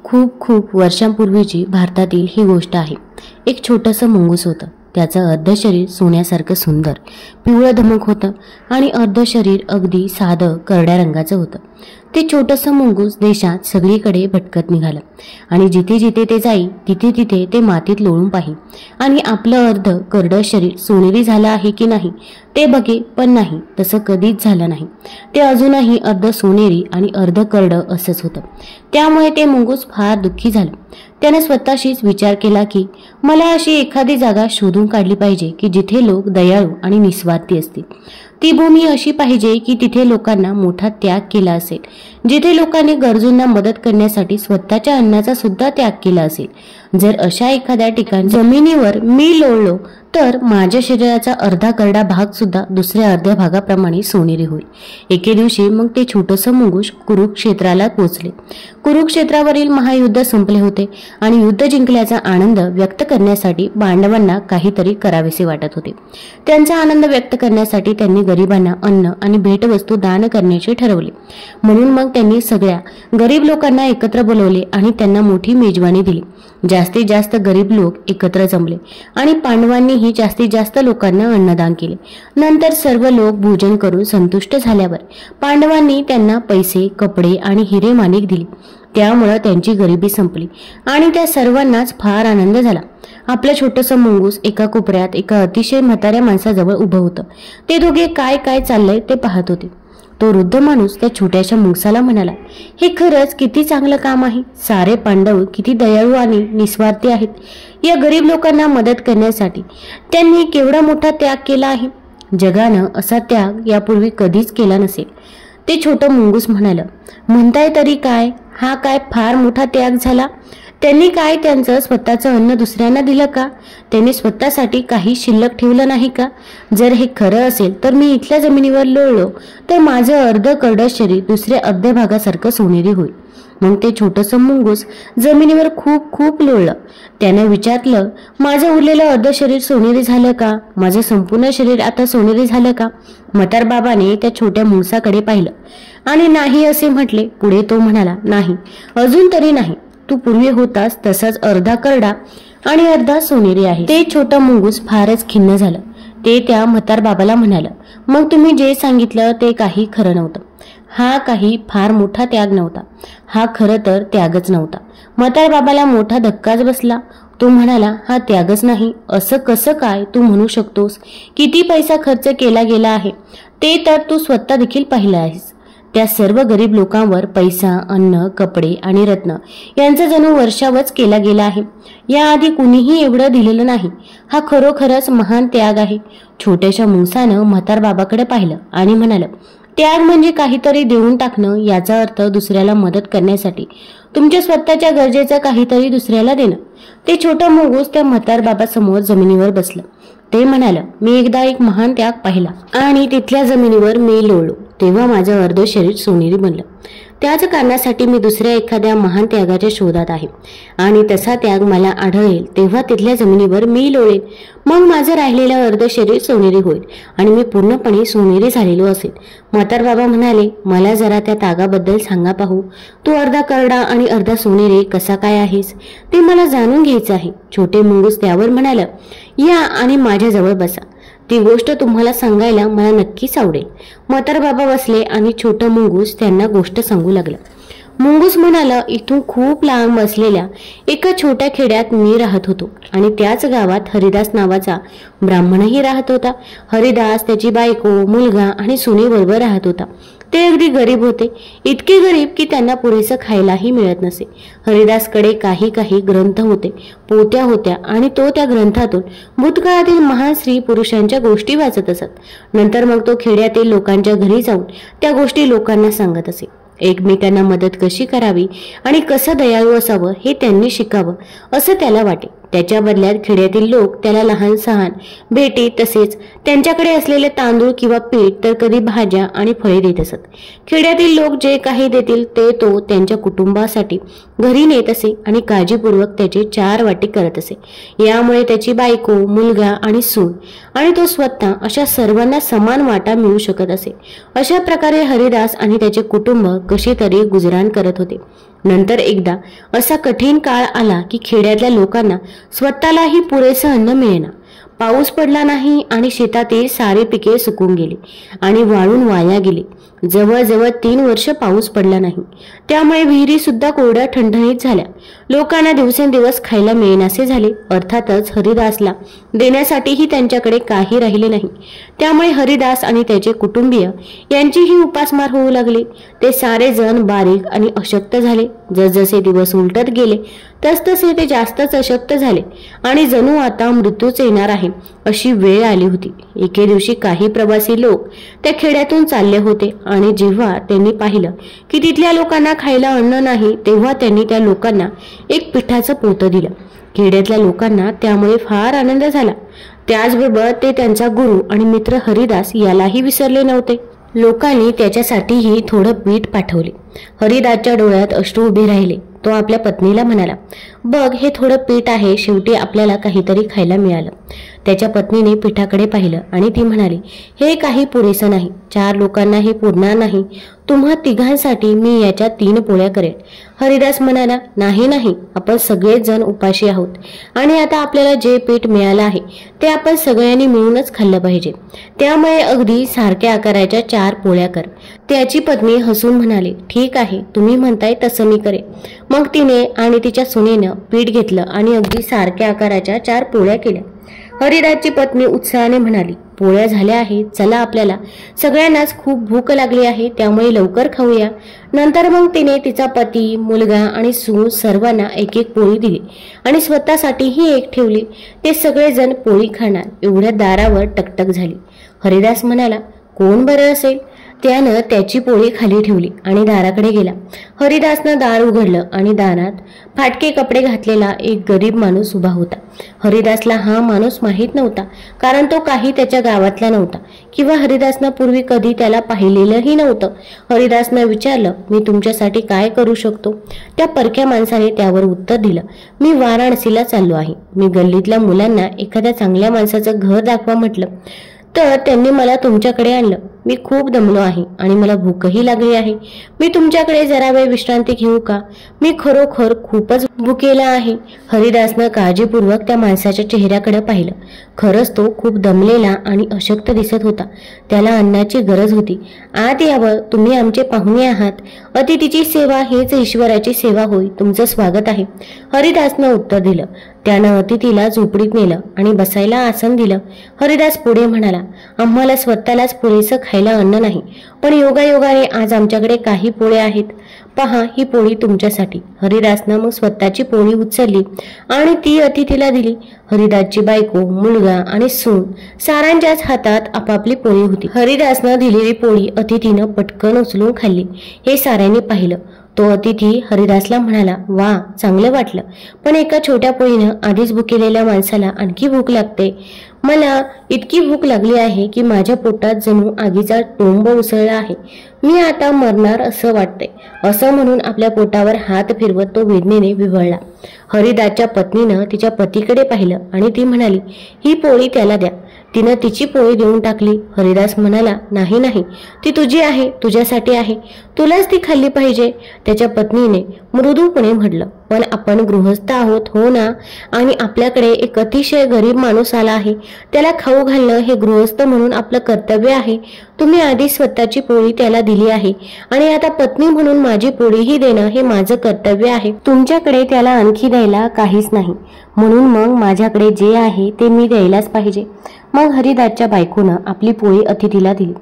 खूप खूप वर्षांपूर्वीची भारतातील ही गोष्ट आहे। एक छोटंसं मुंगूस होतं। त्याचं अर्ध शरीर सोन्यासारखं सुंदर पिवळं धमक होतं आणि अर्ध शरीर अगदी साधं करड्या रंगाचं होतं। ते छोटंसं मुंगूस देशात सगळीकडे भटकत निघालं आणि जिथे जिथे ते जाई तिथे तिथे ते मातीत लोळून पाही आणि आपलं अर्ध करडं शरीर सोनेरी झालं आहे की नाही ते बघे, पण नाही, तसं कधीच झालं नाही। ते अजूनही अर्ध सोनेरी आणि अर्ध करडं असंच होतं। त्यामुळे ते मुंगूस फार दुःखी झालं। त्याने स्वतःशीच विचार केला की मला अशी एखादी जागा शोधून काढली पाहिजे की जिथे लोक दयाळू आणि निस्वार्थी असतील। ती भूमी अशी पाहिजे की तिथे लोकांना मोठा त्याग केला असेल, जिथे लोकांनी गरजूंना मदत करण्यासाठी स्वतःच्या अन्नाचा सुद्धा त्याग केला असेल। जर अशा एखाद्या ठिकाणी जमिनीवर मी लोळलो तर माझ्या शरीराचा अर्धा करडा भाग सुद्धा दुसऱ्या अर्ध्या भागाप्रमाणे सोनेरी होईल। एके दिवशी मग ते छोटंसं मुंगूस कुरुक्षेत्राला पोहोचले। कुरुक्षेत्रावरील महायुद्ध संपले होते आणि युद्ध जिंकल्याचा आनंद व्यक्त करण्यासाठी पांडवांना काहीतरी करावेसे वाटत होते। त्यांचा आनंद व्यक्त करण्यासाठी त्यांनी गरिबांना अन्न आणि भेटवस्तू दान करण्याचे ठरवले। म्हणून मग त्यांनी सगळ्या गरीब लोकांना एकत्र बोलवले आणि त्यांना मोठी मेजवानी दिली। जास्तीत जास्त गरीब लोक एकत्र जमले आणि पांडवांनीही जास्तीत जास्त लोकांना अन्नदान केले। नंतर सर्व लोक भोजन करून संतुष्ट झाल्यावर पांडवांनी त्यांना पैसे, कपडे आणि हिरे माणिक दिले। त्यामुळे त्यांची गरिबी संपली आणि त्या सर्वांनाच फार आनंद झाला। आपलं छोटंसं मुंगूस एका कोपऱ्यात एका अतिशय म्हाताऱ्या माणसाजवळ उभं होतं। ते दोघे काय काय चाललंय ते पाहत होते। तो वृद्ध माणूस त्या छोट्याशा मुंगसाला म्हणाला, हे खरंच किती चांगलं काम आहे। सारे पांडव किती दयाळू आणि निस्वार्थी आहेत। या गरीब लोकांना मदत करण्यासाठी त्यांनी केवढा मोठा त्याग केला आहे। जगानं असा त्याग यापूर्वी कधीच केला नसेल। ते छोटं मुंगूस म्हणालं, म्हणताय तरी काय, हा काय फार मोठा त्याग झाला। त्यांनी काय त्यांचं स्वतःचं अन्न दुसऱ्यांना दिलं का? त्यांनी स्वतःसाठी काही शिल्लक ठेवलं नाही का? जर हे खरं असेल तर मी इथल्या जमिनीवर लोळलो तर माझं अर्ध करडं शरीर दुसऱ्या अर्ध्या भागासारखं सोनेरी होईल। मग ते छोटंसं मुंगूस जमिनीवर खूप खूप लोळलं। त्याने विचारलं, माझं उरलेलं अर्ध शरीर सोनेरी झालं का? माझं संपूर्ण शरीर आता सोनेरी झालं का? म्हातारबाबाने त्या छोट्या मुंगसाकडे पाहिलं आणि नाही असे म्हटले। पुढे तो म्हणाला, नाही, अजून तरी नाही। तू पूर्वी होतास तसाच अर्धा करडा आणि अर्धा सोनेरी आहे। ते छोटं मुंगूस फारच खिन्न झालं। ते त्या म्हातारबाबाला म्हणालं, मग तुम्ही जे सांगितलं ते काही खरं नव्हतं। हा काही फार मोठा त्याग नव्हता। हा खरं तर त्यागच नव्हता। म्हातारबाबाला मोठा धक्काच बसला। तो म्हणाला, हा त्यागच नाही असं कसं काय तू म्हणू शकतोस? किती पैसा खर्च केला गेला आहे ते तर तू स्वतः देखील पाहिलं आहेस। त्या सर्व गरीब लोकांवर पैसा, अन्न, कपडे आणि रत्न यांचा जणू वर्षावच केला गेला आहे। याआधी कुणीही एवढं दिलेलं नाही। हा खरोखरच महान त्याग आहे। छोट्याशा मुंगसानं म्हातारबाबाकडे पाहिलं आणि म्हणालं, त्याग म्हणजे काहीतरी देऊन टाकणं। याचा अर्थ दुसऱ्याला मदत करण्यासाठी तुमच्या स्वतःच्या गरजेचं काहीतरी दुसऱ्याला देणं। ते छोटं मुंगूस त्या म्हातारबाबा समोर जमिनीवर बसलं। ते म्हणालं, मी एकदा एक महान त्याग पाहिला आणि तिथल्या जमिनीवर मी लोळलो तेव्हा माझं अर्ध शरीर सोनेरी बनलं। त्याच कारणासाठी मी दुसऱ्या एखाद्या महान त्यागाच्या शोधात आहे आणि तसा त्याग मला आढळेल तेव्हा तिथल्या जमिनीवर मी लोळेल। मग माझं राहिलेलं अर्ध शरीर सोनेरी होईल आणि मी पूर्णपणे सोनेरी झालेलो असेल। म्हातारबाबा म्हणाले, मला जरा त्या त्यागाबद्दल सांगा पाहू। तू अर्धा करडा आणि अर्धा सोनेरी कसा काय आहेस ते मला जाणून घ्यायचं आहे। छोटे मुंगूस त्यावर म्हणालं, या आणि माझ्या जवळ बसा। ती गोष्ट तुम्हाला सांगायला मला नक्कीच आवडेल। म्हातारबाबा बसले आणि छोटं मुंगूस त्यांना गोष्ट सांगू लागलं। मुंगूस म्हणाला, इथून खूप लांब असलेल्या एका छोट्या खेड्यात मी राहत होतो आणि त्याच गावात हरिदास नावाचा ब्राह्मणही राहत होता। हरिदास, त्याची बायको, मुलगा आणि सुनेबरोबर राहत होता। ते अगदी गरीब होते, इतके गरीब की त्यांना पुरेसं खायलाही मिळत नसे। हरिदासकडे काही काही ग्रंथ होते, पोथ्या होत्या आणि तो त्या ग्रंथातून भूतकाळातील महान स्त्री पुरुषांच्या गोष्टी वाचत असत। नंतर मग तो खेड्यातील लोकांच्या घरी जाऊन त्या गोष्टी लोकांना सांगत असे। एकमेकांना मदत कशी करावी आणि कसं दयाळू असावं हे त्यांनी शिकावं असं त्याला वाटे। त्याच्या बदल्यात खेड्यातील लोक त्याला लहान सहान भेटी तसेच त्यांच्याकडे असलेले तांदूळ किंवा पीठ तर कधी भाज्या आणि फळे देत असत। खेड्यातील लोक जे काही देतील ते तो त्यांच्या कुटुंबासाठी घरी नेत असे आणि काळजीपूर्वक त्याचे 4 वाटे करत असे। यामुळे त्याची बायको, मुलगा आणि सून आणि तो स्वतः अशा सर्वांना समान वाटा मिळू शकत असे। अशा प्रकारे हरिदास आणि त्याचे कुटुंब कशी तरी गुजराण करत होते। नंतर एकदा असा कठीण काळ आला की खेड्यातल्या लोकांना स्वतःलाही पुरेसं अन्न मिळेना। पाऊस पडला नाही आणि शेतातील सारी पिके सुकून गेली आणि वाळून वाया गेली। जवळजवळ 3 वर्ष पाऊस पडला नाही, त्यामुळे विहिरी सुद्धा कोरड्या ठणठणीत झाल्या। लोकांना दिवसेंदिवस खायला मिळेनासे झाले। अर्थातच हरिदासला देण्यासाठीही त्यांच्याकडे काही राहिले नाही। त्यामुळे हरिदास आणि त्याचे कुटुंबीय यांचीही उपासमार होऊ लागली। ते सारे जण बारीक आणि अशक्त झाले। जसजसे दिवस उलटत गेले तसतसे ते जास्तच अशक्त झाले आणि जणू आता मृत्यूच येणार आहे अशी वेळ आली होती। एके दिवशी काही प्रवासी लोक त्या खेड्यातून चालले होते आणि जेव्हा त्यांनी पाहिलं की तिथल्या लोकांना खायला अन्न नाही, तेव्हा त्यांनी त्या लोकांना एक पिठाचं पोतं दिलं। खेड्यातल्या लोकांना त्यामुळे फार आनंद झाला। त्याचबरोबर ते त्यांचा गुरु आणि मित्र हरिदास यालाही विसरले नव्हते। लोकांनी त्याच्यासाठीही थोडं पीठ पाठवले। हरिदासच्या डोळ्यात अश्रू उभे राहिले। तो आपल्या पत्नीला म्हणाला, बघ, हे थोडं पीठ आहे, शेवटी आपल्याला काहीतरी खायला मिळालं। त्याच्या पत्नीने पिठाकडे पाहिलं आणि ती म्हणाली, हे काही पुरेसं नाही, 4 लोकांना हे पुरणार नाही। तुम्हा तिघांसाठी मी याच्या 3 पोळ्या करेन। हरिदास म्हणाला, नाही नाही, आपण सगळेच जण उपाशी आहोत आणि आता आपल्याला जे पीठ मिळालं आहे ते आपण सगळ्यांनी मिळूनच खाल्लं पाहिजे। त्यामुळे अगदी सारख्या आकाराच्या 4 पोळ्या कर। त्याची पत्नी हसून म्हणाली, ठीक आहे, तुम्ही म्हणताय तसं मी करेन। मग तिने आणि तिच्या सुनेनं पीठ घेतलं आणि अगदी सारख्या आकाराच्या 4 पोळ्या केल्या। हरिदासची पत्नी उत्साहाने म्हणाली, पोळ्या झाल्या आहेत, चला, आपल्याला सगळ्यांनाच खूप भूक लागली आहे, त्यामुळे लवकर खाऊया। नंतर मग तिने तिचा पती, मुलगा आणि सून सर्वांना एक एक पोळी दिली आणि स्वतःसाठीही एक ठेवली। ते सगळेजण पोळी खाणार एवढ्या दारावर टकटक झाली। हरिदास म्हणाला, कोण बरं असेल? त्यानं त्याची पोळी खाली ठेवली आणि दाराकडे गेला। हरिदासनं दार उघडलं आणि दारात फाटके कपडे घातलेला एक गरीब माणूस उभा होता। हरिदासला हा माणूस माहीत नव्हता, कारण तो काही त्याच्या गावातला नव्हता किंवा हरिदासनं पूर्वी कधी त्याला पाहिलेलंही नव्हतं। हरिदासनं विचारलं, मी तुमच्यासाठी काय करू शकतो? त्या परक्या माणसाने त्यावर उत्तर दिलं, मी वाराणसीला चाललो आहे। मी गल्लीतल्या मुलांना एखाद्या चांगल्या माणसाचं घर दाखवा म्हटलं तर त्यांनी मला तुमच्याकडे आणलं। मी खूप दमलो आहे आणि मला भूकही लागली आहे। मी तुमच्याकडे जरा वेळ विश्रांती घेऊ का? मी खरोखर खूपच भुकेला आहे। हरिदासनं काळजीपूर्वक त्या माणसाच्या चेहऱ्याकडे पाहिलं। खरंच तो खूप दमलेला आणि अशक्त दिसत होता। त्याला अन्नाची गरज होती। आत यावं, तुम्ही आमचे पाहुणे आहात। अतिथीची सेवा हीच ईश्वराची सेवा होय, तुमचं स्वागत आहे। हरिदासनं उत्तर दिलं। त्यानं अतिथीला झोपडीत नेलं आणि बसायला आसन दिलं। हरिदास पुढे म्हणाला, आम्हाला स्वतःलाच पुरेसं खायला अन्न नाही, पण योगायोगाने आज आमच्याकडे काही पोळ्या आहेत। पहा, ही पोळी तुमच्यासाठी। हरिदासनं मग स्वतःची पोळी उचलली आणि ती अतिथीला दिली। हरिदासची बायको, मुलगा आणि सून सारांच्याच हातात आपापली पोळी होती। हरिदासनं दिलेली पोळी अतिथीनं पटकन उचलून खाल्ली। हे साऱ्यांनी पाहिलं। तो अतिथी हरिदासला म्हणाला, वा, चांगलं वाटलं, पण एका छोट्या पोळीनं आधीच भुकेलेल्या माणसाला आणखी भूक लागते। मला इतकी भूक लागली आहे की माझ्या पोटात जणू आगीचा टोंब उसळला आहे। मी आता मरणार असं वाटतंय। असं म्हणून आपल्या पोटावर हात फिरवत तो वेदनेने विव्हळला। हरिदासच्या पत्नीनं तिच्या पतीकडे पाहिलं आणि ती म्हणाली, ही पोळी त्याला द्या। तिनं तिची पोळी देऊन टाकली। हरिदास म्हणाला, नाही नाही, ती तुझी आहे, तुझ्यासाठी आहे, तुलाच ती खाल्ली पाहिजे। त्याच्या पत्नीने मृदूपणे म्हटलं, पण आपण गृहस्थ आहोत हो ना, आणि आपल्याकडे एक अतिशय गरीब माणूस आला आहे, त्याला खाऊ घालणं हे गृहस्थ म्हणून आपलं कर्तव्य आहे। तुम्ही आधी स्वतःची पोळी त्याला दिली आहे आणि आता पत्नी म्हणून माझी पोळीही देणं हे माझं कर्तव्य आहे। तुमच्याकडे त्याला आणखी द्यायला काहीच नाही, म्हणून मग माझ्याकडे जे आहे ते मी द्यायलाच पाहिजे। मग हरिदासच्या बायकोनं आपली पोळी अतिथीला दिली।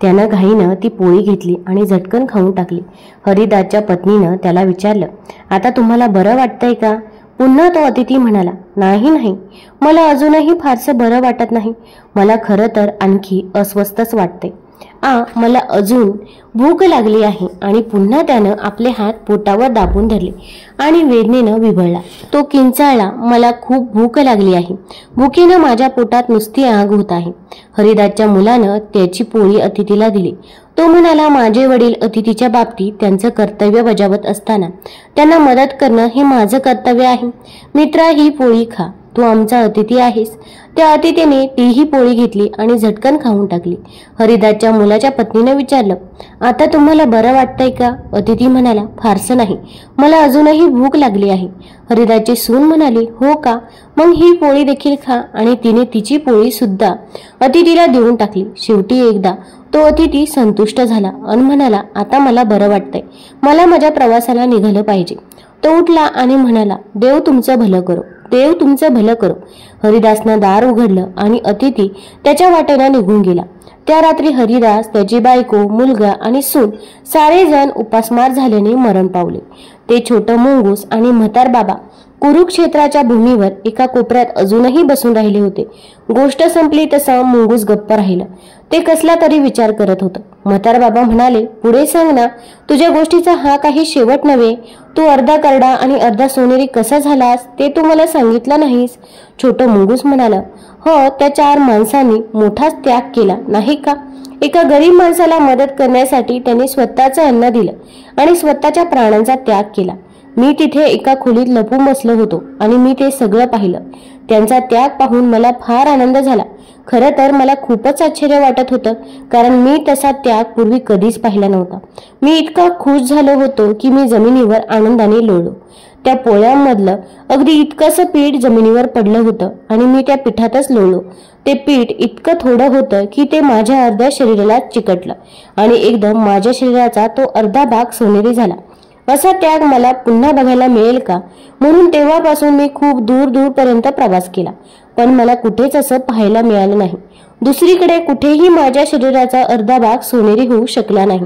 त्यानं घाईनं ती पोळी घेतली आणि झटकन खाऊन टाकली। हरिदासच्या पत्नीनं त्याला विचारलं, आता तुम्हाला बरं वाटतंय का? पुन्हा तो अतिथी म्हणाला, नाही नाही, मला अजूनही फारसं बरं वाटत नाही, मला खरं तर आणखी अस्वस्थच वाटते। मला अजून भूक लागली आहे। आणि पुन्हा त्यानं आपले हात पोटावर दाबून धरले आणि वेदनेनं विव्हळला। तो किंचाळला, मला खूप भूक लागली आहे, भुकेनं माझ्या पोटात नुसती आग होत आहे। हरिदासच्या मुलानं त्याची पोळी अतिथीला दिली। तो म्हणाला, माझे वडील अतिथीच्या बाबतीत त्यांचं कर्तव्य बजावत असताना त्यांना मदत करणं हे माझं कर्तव्य आहे. मित्रा, ही पोळी खा, तू आमचा अतिथी आहेस. त्या अतिथीने तीही पोळी घेतली आणि झटकन खाऊन टाकली. हरिदासच्या मुलाच्या पत्नीने विचारलं, आता तुम्हाला बरं वाटतंय का? अतिथी म्हणाला, फारसं नाही, मला अजूनही भूक लागली आहे. हरिदासची सून म्हणाली, हो का, मग ही पोळी देखील खा. आणि तिने तिची पोळी सुद्धा अतिथीला देऊन टाकली. शेवटी एकदा तो अतिथी संतुष्ट झाला आणि म्हणाला, आता मला बरं वाटतंय, मला माझ्या प्रवासाला निघालं पाहिजे. तो उठला आणि म्हणाला, देव तुमचं भलं करो, देव तुमचं भलं करो. हरिदासनं दार उघडलं आणि अतिथी त्याच्या वाटेला निघून गेला. त्या रात्री हरिदास, त्याची बायको, मुलगा आणि सून सारेजण उपासमार झाल्याने मरण पावले. ते छोटं मुंगूस आणि म्हातार बाबा कुरुक्षेत्राच्या भूमीवर एका कोपऱ्यात अजूनही बसून राहिले होते. गोष्ट संपली तसं मुंगूस गप्प राहिलं. ते कसला तरी विचार करत होतं. म्हातार बाबा म्हणाले, पुढे सांग ना, तुझ्या गोष्टीचा हा काही शेवट नव्हे. तू अर्धा करडा आणि अर्धा सोनेरी कसा झालास ते तू मला सांगितलं नाहीस. छोटं मुंगूस म्हणाला, हो, त्या 4 माणसांनी मोठाच त्याग केला नाही का? एका गरीब माणसाला मदत करण्यासाठी त्यांनी स्वतःचं अन्न दिलं आणि स्वतःच्या प्राणांचा त्याग केला. मी तिथे एका खोलीत लपून बसलो होतो आणि मी ते सगळं पाहिलं. त्यांचा त्याग पाहून मला फार आनंद झाला. खरं तर मला खूपच आश्चर्य वाटत होतं, कारण मी तसा त्याग पूर्वी कधीच पाहिला नव्हता. मी इतका खुश झालो होतो की मी जमिनीवर आनंदाने लोळलो. त्या पोळ्यांमधलं अगदी इतकंसं पीठ जमिनीवर पडलं होतं आणि मी त्या पिठातच लोळलो. ते पीठ इतकं थोडं होतं की ते माझ्या अर्ध्या शरीराला चिकटलं आणि एकदम माझ्या शरीराचा तो अर्धा भाग सोनेरी झाला. असा त्याग मला पुन्हा बघायला मिळेल का, म्हणून तेव्हापासून मी खूप दूर दूरपर्यंत प्रवास केला, पण मला कुठेच असं पाहायला मिळालं नाही. दुसरीकडे कुठेही माझ्या शरीराचा अर्धा भाग सोनेरी होऊ शकला नाही.